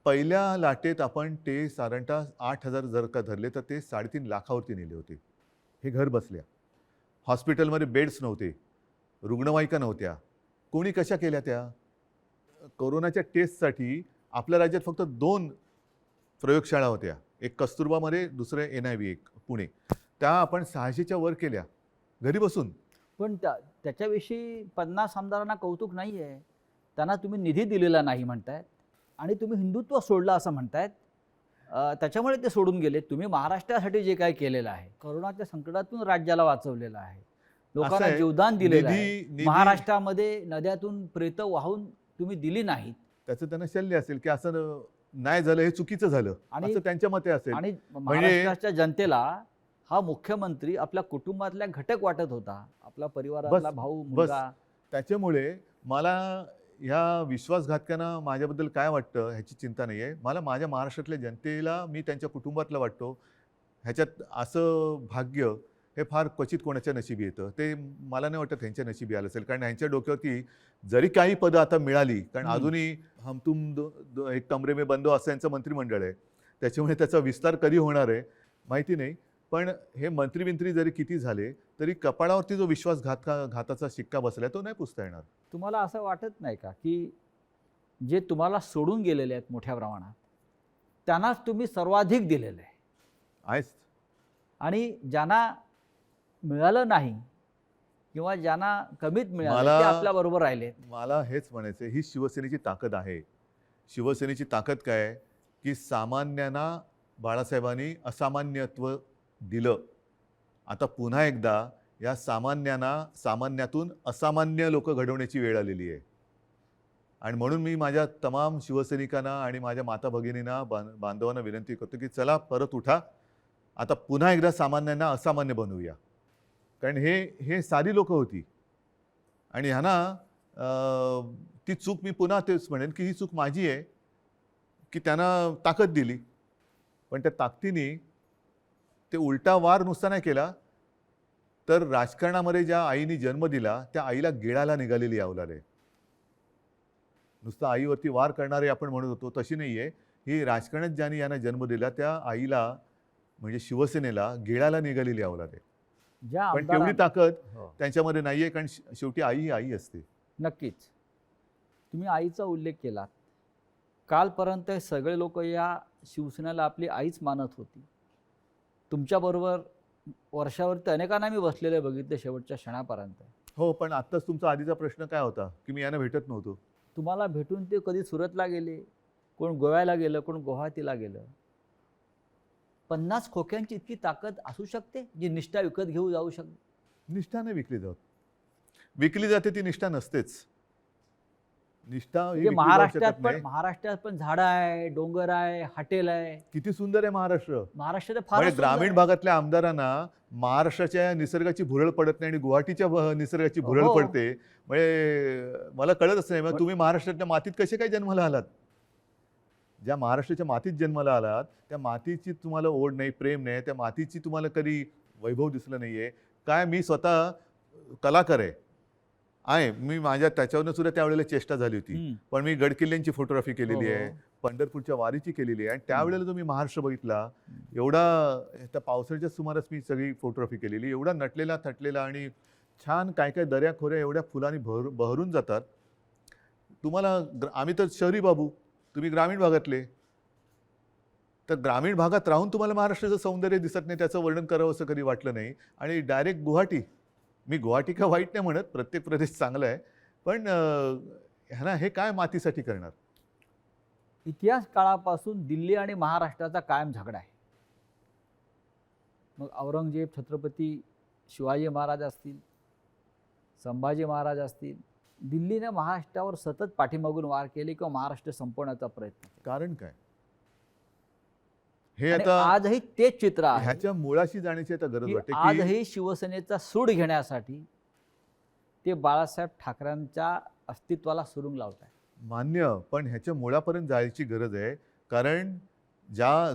पहिल्या लाटेत आपण ते साधारणतः 8,000 जर का धरले तर ते 3.5 लाखावरती नेले होते. हे घर बसल्या. हॉस्पिटलमध्ये बेड्स नव्हते, रुग्णवाहिका नव्हत्या. कोणी कशा केल्या त्या? कोरोनाच्या टेस्टसाठी आपल्या राज्यात फक्त 2 प्रयोगशाळा होत्या. एक कस्तुरबामध्ये, दुसरे NIV एक पुणे. त्या आपण 600च्या वर केल्या घरी बसून. पण त्याच्याविषयी 50 आमदारांना कौतुक नाही आहे. त्यांना तुम्ही निधी दिलेला नाही म्हणतायत आणि तुम्ही हिंदुत्व सोडलं असं म्हणतायत. त्याच्यामुळे ते सोडून गेले. तुम्ही महाराष्ट्रासाठी जे काय केलेलं आहे, करोनाच्या संकटातून राज्याला वाचवलेलं आहे, लोकांना जीवदान दिलेलं आहे. महाराष्ट्रामध्ये नद्यातून प्रेत वाहून तुम्ही दिली नाहीत. त्याचं त्यांना शल्य असेल की असं नाही झालं, हे चुकीचं झालं असं त्यांच्या मते असेल. आणि महाराष्ट्राच्या जनतेला हा मुख्यमंत्री आपल्या कुटुंबातल्या घटक वाटत होता, आपला परिवारातला भाऊ, मुलगा. त्याच्यामुळे मला ह्या विश्वासघातकांना माझ्याबद्दल काय वाटतं ह्याची चिंता नाही आहे. मला माझ्या महाराष्ट्रातल्या जनतेला मी त्यांच्या कुटुंबातला वाटतो. ह्याच्यात असं भाग्य हे फार क्वचित कोणाच्या नशिबी येतं. ते मला नाही वाटत ह्यांच्या नशिबी आलं असेल. कारण ह्यांच्या डोक्यावरती जरी काही पदं आता मिळाली, कारण अजूनही हम तुम एक कमरे में बंदो असं यांचं मंत्रिमंडळ आहे. त्याच्यामुळे त्याचा विस्तार कधी होणार आहे माहिती नाही. पण हे मंत्री जरी किती झाले तरी कपाळावरती जो विश्वासघाताचा शिक्का बसलाय तो नाही पुसता येणार. तुम्हाला असं वाटत नाही का की जे तुम्हाला सोडून गेलेले आहेत मोठ्या प्रमाणात त्यांनाच तुम्ही सर्वाधिक दिलेलं आहे आणि ज्यांना मिळालं नाही किंवा ज्यांना कमीत मिळालं ते आपल्या बरोबर राहिले? मला हेच म्हणायचं, ही शिवसेनेची ताकद आहे. शिवसेनेची ताकद काय आहे की सामान्यांना बाळासाहेबांनी असामान्यत्व दिलं. आता पुन्हा एकदा या सामान्यातून असामान्य लोक घडवण्याची वेळ आलेली आहे. आणि म्हणून मी माझ्या तमाम शिवसैनिकांना आणि माझ्या माता भगिनींना, बांधवांना विनंती करतो की चला परत उठा. आता पुन्हा एकदा सामान्यांना असामान्य बनवूया. कारण हे साधी लोक होती आणि ह्यांना ती चूक, मी पुन्हा तेच म्हणेन की ही चूक माझी आहे की त्यांना ताकद दिली. पण त्या ताकदीने ते उलटा वार नुसता नाही केला, तर राजकारणामध्ये ज्या आईने जन्म दिला त्या आईला गिळायला निघालेली अवलाद आहे. नुसतं आईवरती वार करणारे आपण म्हणत होतो तशी नाही आहे. ही राजकारणात ज्यांनी यांना जन्म दिला त्या आईला म्हणजे शिवसेनेला गिळायला निघालेली अवलाद आहे. ज्या पण तेवढी ताकद हो, त्यांच्यामध्ये नाही आहे, कारण शेवटी आई ही आई असते. नक्कीच. तुम्ही आईचा उल्लेख केला. कालपर्यंत हे सगळे लोक या शिवसेनेला आपली आईच मानत होती. तुमच्याबरोबर वर्षावरती अनेकांना मी बसलेले बघितले शेवटच्या क्षणापर्यंत. हो, पण आत्ताच तुमचा आधीचा प्रश्न काय होता की मी यांना भेटत नव्हतो. तुम्हाला भेटून ते कधी सुरतला गेले, कोण गोव्याला गेलं, कोण गुवाहाटीला गेलं. 50 खोक्यांची इतकी ताकद असू शकते जी निष्ठा विकत घेऊ जाऊ शकते. निष्ठा नाही विकली जात. विकली जाते ती निष्ठा नसतेच. निष्ठा ही म्हणजे विकली जाऊ महाराष्ट्रात शकत पण नाही. महाराष्ट्रात पण झाडं आहे, डोंगर आहे, हॉटेल आहे. किती सुंदर आहे महाराष्ट्र. महाराष्ट्रात म्हणजे फार ग्रामीण भागातल्या आमदारांना महाराष्ट्राच्या निसर्गाची भुरळ पडत नाही आणि गुवाहाटीच्या निसर्गाची भुरळ हो. पडते. म्हणजे मला कळतच नाही, मग तुम्ही महाराष्ट्रातल्या मातीत कसे काय जन्माला आलात? ज्या महाराष्ट्राच्या मातीत जन्माला आलात त्या मातीची तुम्हाला ओढ नाही, प्रेम नाही, त्या मातीची तुम्हाला कधी वैभव दिसलं नाहीये काय? मी स्वतः कलाकार आहे. मी माझ्या त्याच्यावरनं सुद्धा त्यावेळेला चेष्टा झाली होती. पण मी गडकिल्ल्यांची फोटोग्राफी केलेली आहे, पंढरपूरच्या वारीची केलेली आहे आणि त्यावेळेला तुम्ही महाराष्ट्र बघितला, एवढा त्या पावसाळ्याच्या सुमारास मी सगळी फोटोग्राफी केलेली, एवढा नटलेला थटलेला आणि छान काय काय दऱ्या खोऱ्या एवढ्या फुलांनी बहरून जातात. तुम्हाला आम्ही तर शहरी बाबू, तुम्ही ग्रामीण भागातले, तर ग्रामीण भागात राहून तुम्हाला महाराष्ट्राचं सौंदर्य दिसत नाही, त्याचं वर्णन करावं असं कधी वाटलं नाही. आणि डायरेक्ट गुवाहाटी, मी गुवाहाटी का वाईट नाही म्हणत, प्रत्येक प्रदेश चांगला आहे, पण ह्यांना हे काय मातीसाठी करणार? इतिहास काळापासून दिल्ली आणि महाराष्ट्राचा कायम झगडा आहे. मग औरंगजेब, छत्रपती शिवाजी महाराज असतील, संभाजी महाराज असतील, दिल्लीने महाराष्ट्रावर सतत पाठीमागून वार केले किंवा महाराष्ट्र संपवण्याचा प्रयत्न केला. कारण काय? हे आणि आता आजही तेच चित्र आहे ह्याच्या मुळाशी जाण्याची आता गरज की वाटते की आजही शिवसेनेचा सूड घेण्यासाठी ते बाळासाहेब ठाकरेंच्या अस्तित्वाला सुरुंग लावत आहे. मान्य, पण ह्याच्या मुळापर्यंत जायची गरज आहे. कारण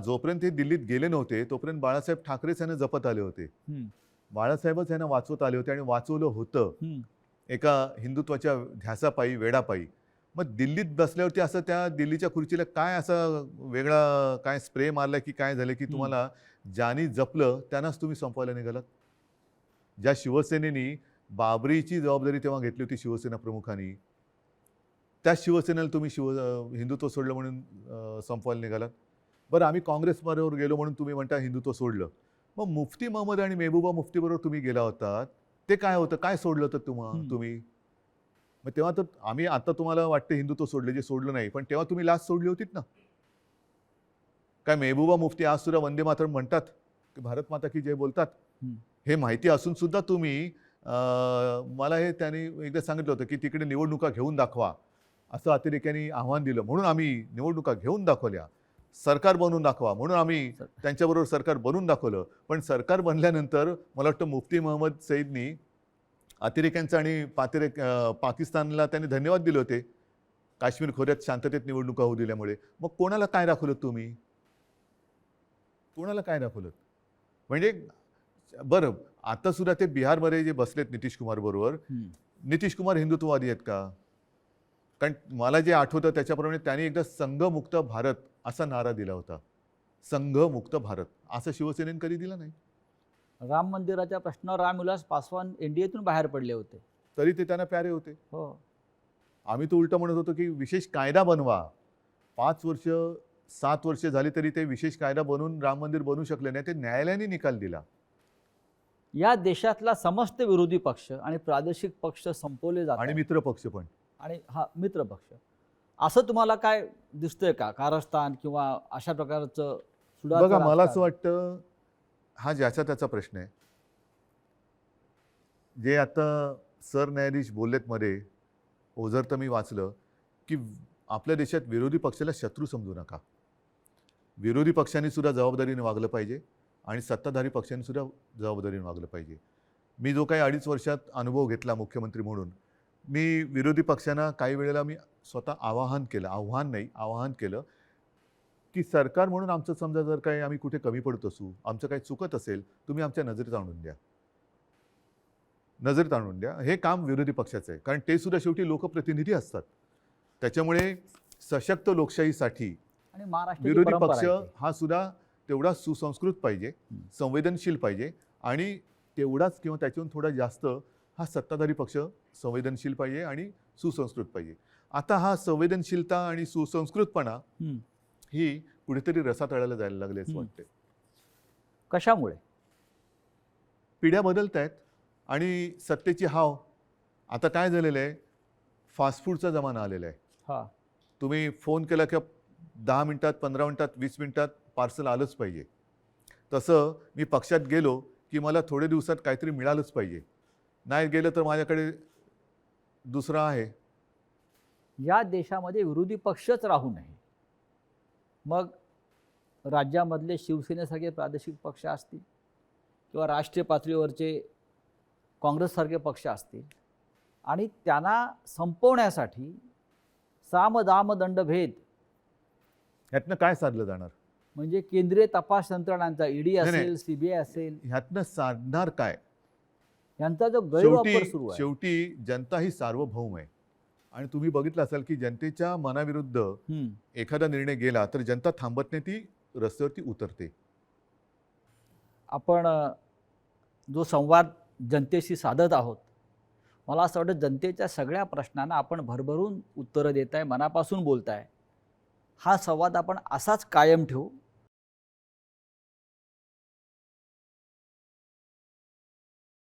जोपर्यंत हे दिल्लीत गेले नव्हते तोपर्यंत बाळासाहेब ठाकरेच यांना जपत आले होते. बाळासाहेबच यांना वाचवत आले होते आणि वाचवलं होतं एका हिंदुत्वाच्या ध्यासापायी, वेडापायी. मग दिल्लीत बसल्यावरती असं त्या दिल्लीच्या खुर्चीला काय असं वेगळा काय स्प्रे मारला की काय झालं की तुम्हाला ज्यांनी जपलं त्यांनाच तुम्ही संपवायला निघालात? ज्या शिवसेनेनी बाबरीची जबाबदारी तेव्हा घेतली होती शिवसेना प्रमुखांनी, त्या शिवसेनेला तुम्ही हिंदुत्व सोडलं म्हणून संपवायला निघालात. बरं, आम्ही काँग्रेसबरोबर गेलो म्हणून तुम्ही म्हणता हिंदुत्व सोडलं. मग मुफ्ती महमद आणि मेहबूबा मुफ्तीबरोबर तुम्ही गेला होतात, ते काय होतं? काय सोडलं तर तुम्ही? मग तेव्हा तर आम्ही आता तुम्हाला वाटतं हिंदुत्व सोडलं, जे सोडलं नाही, पण तेव्हा तुम्ही लाच सोडली होतीत ना. काय मेहबूबा मुफ्ती आज सुद्धा वंदे मातरम म्हणतात की भारत माता की जय बोलतात? हे माहिती असून सुद्धा तुम्ही मला हे त्यांनी एकदा सांगितलं होतं की तिकडे निवडणुका घेऊन दाखवा, असं अतिरेक्यांनी आव्हान दिलं, म्हणून आम्ही निवडणुका घेऊन दाखवल्या. सरकार बनवून दाखवा म्हणून आम्ही त्यांच्याबरोबर सरकार बनवून दाखवलं. पण सरकार बनल्यानंतर मला वाटतं मुफ्ती महमद सईदनी अतिरेक्यांचा आणि पाकिस्तानला त्यांनी धन्यवाद दिले होते काश्मीर खोऱ्यात शांततेत निवडणुका होऊ दिल्यामुळे. मग कोणाला काय दाखवलं तुम्ही? कोणाला काय दाखवलं? म्हणजे बरं, आता सुद्धा ते बिहारमध्ये जे बसलेत नितीश कुमार बरोबर, नितीश कुमार हिंदुत्ववादी आहेत का? कारण मला जे आठवतं त्याच्याप्रमाणे त्यांनी एकदा संघमुक्त भारत असा नारा दिला होता. संघमुक्त भारत असं शिवसेनेने कधी दिला नाही. राम मंदिराच्या प्रश्नावर रामविलास पासवान एनडीएतून बाहेर पडले होते, तरी ते त्यांना प्यारे होते. हो. आम्ही तो उलट म्हणत होतो की विशेष कायदा बनवा. 5 वर्ष 7 वर्ष झाली तरी ते विशेष कायदा बनवून राम मंदिर बनवू शकले नाही. ते न्यायालयाने निकाल दिला. या देशातला समस्त विरोधी पक्ष आणि प्रादेशिक पक्ष संपवले जातात आणि मित्र पक्ष पण. आणि हा मित्र पक्ष, असं तुम्हाला काय दिसतंय का? कारस्थान किंवा अशा प्रकारचं सुडाचं बघा, मला असं राजकारण? वाटतं हा ज्याचा त्याचा प्रश्न आहे. जे आता सरन्यायाधीश बोललेत मध्ये, ओझर तर मी वाचलं की आपल्या देशात विरोधी पक्षाला शत्रू समजू नका. विरोधी पक्षांनी सुद्धा जबाबदारीने वागलं पाहिजे आणि सत्ताधारी पक्षांनी सुद्धा जबाबदारीने वागलं पाहिजे. मी जो काही 2.5 वर्षात अनुभव घेतला मुख्यमंत्री म्हणून, मी विरोधी पक्षांना काही वेळेला मी स्वतः आवाहन केलं की सरकार म्हणून आमचं समजा जर काही आम्ही कुठे कमी पडत असू, आमचं काही चुकत असेल, तुम्ही आमच्या नजरेत आणून द्या. नजरेत आणून द्या. हे काम विरोधी पक्षाचं आहे. कारण ते सुद्धा शेवटी लोकप्रतिनिधी असतात. त्याच्यामुळे सशक्त लोकशाहीसाठी आणि महाराष्ट्राची विरोधी परंपरा पक्ष आहे ती. हा सुद्धा तेवढा सुसंस्कृत पाहिजे, संवेदनशील पाहिजे आणि तेवढाच किंवा त्याच्याहून थोडा जास्त हा सत्ताधारी पक्ष संवेदनशील पाहिजे आणि सुसंस्कृत पाहिजे. आता हा संवेदनशीलता आणि सुसंस्कृतपणा हम्म. ही कुठेतरी रसातळाला जायला लागले असं वाटते. कशामुळे? पिढ्या बदलत आहेत आणि सत्तेची हाव. आता काय झालेलं आहे, फास्ट फूडचा जमाना आलेला आहे. हा. तुम्ही फोन केला की 10 मिनिटात, 15 मिनिटात, 20 मिनिटात पार्सल आलंच पाहिजे. तसं मी पक्षात गेलो की मला थोडे दिवसात काहीतरी मिळालंच पाहिजे. नाही गेलं तर माझ्याकडे दुसरं आहे. या देशामध्ये विरोधी पक्षच राहू नये. मग राज्यामधले शिवसेनेसारखे प्रादेशिक पक्ष असतील किंवा राष्ट्रीय पातळीवरचे काँग्रेससारखे पक्ष असतील आणि त्यांना संपवण्यासाठी साम दाम दंडभेद ह्यातनं काय साधलं जाणार? म्हणजे केंद्रीय तपास यंत्रणांचा ईडी नाही. असेल, सीबीआय असेल, ह्यातनं साधणार काय? यांचा जो गैरवापर सुरू शेवटी आहे. शेवटी जनता ही सार्वभौम आहे आणि तुम्ही बघितलं असाल की जनतेच्या मनाविरुद्ध हम्म. एखादा निर्णय गेला तर जनता थांबत नाही, ती रस्त्यावरती उतरते. आपण जो संवाद जनतेशी साधत आहोत, मला असं वाटतं जनतेच्या सगळ्या प्रश्नांना आपण भरभरून उत्तरं देताय, मनापासून बोलताय. हा संवाद आपण असाच कायम ठेवू.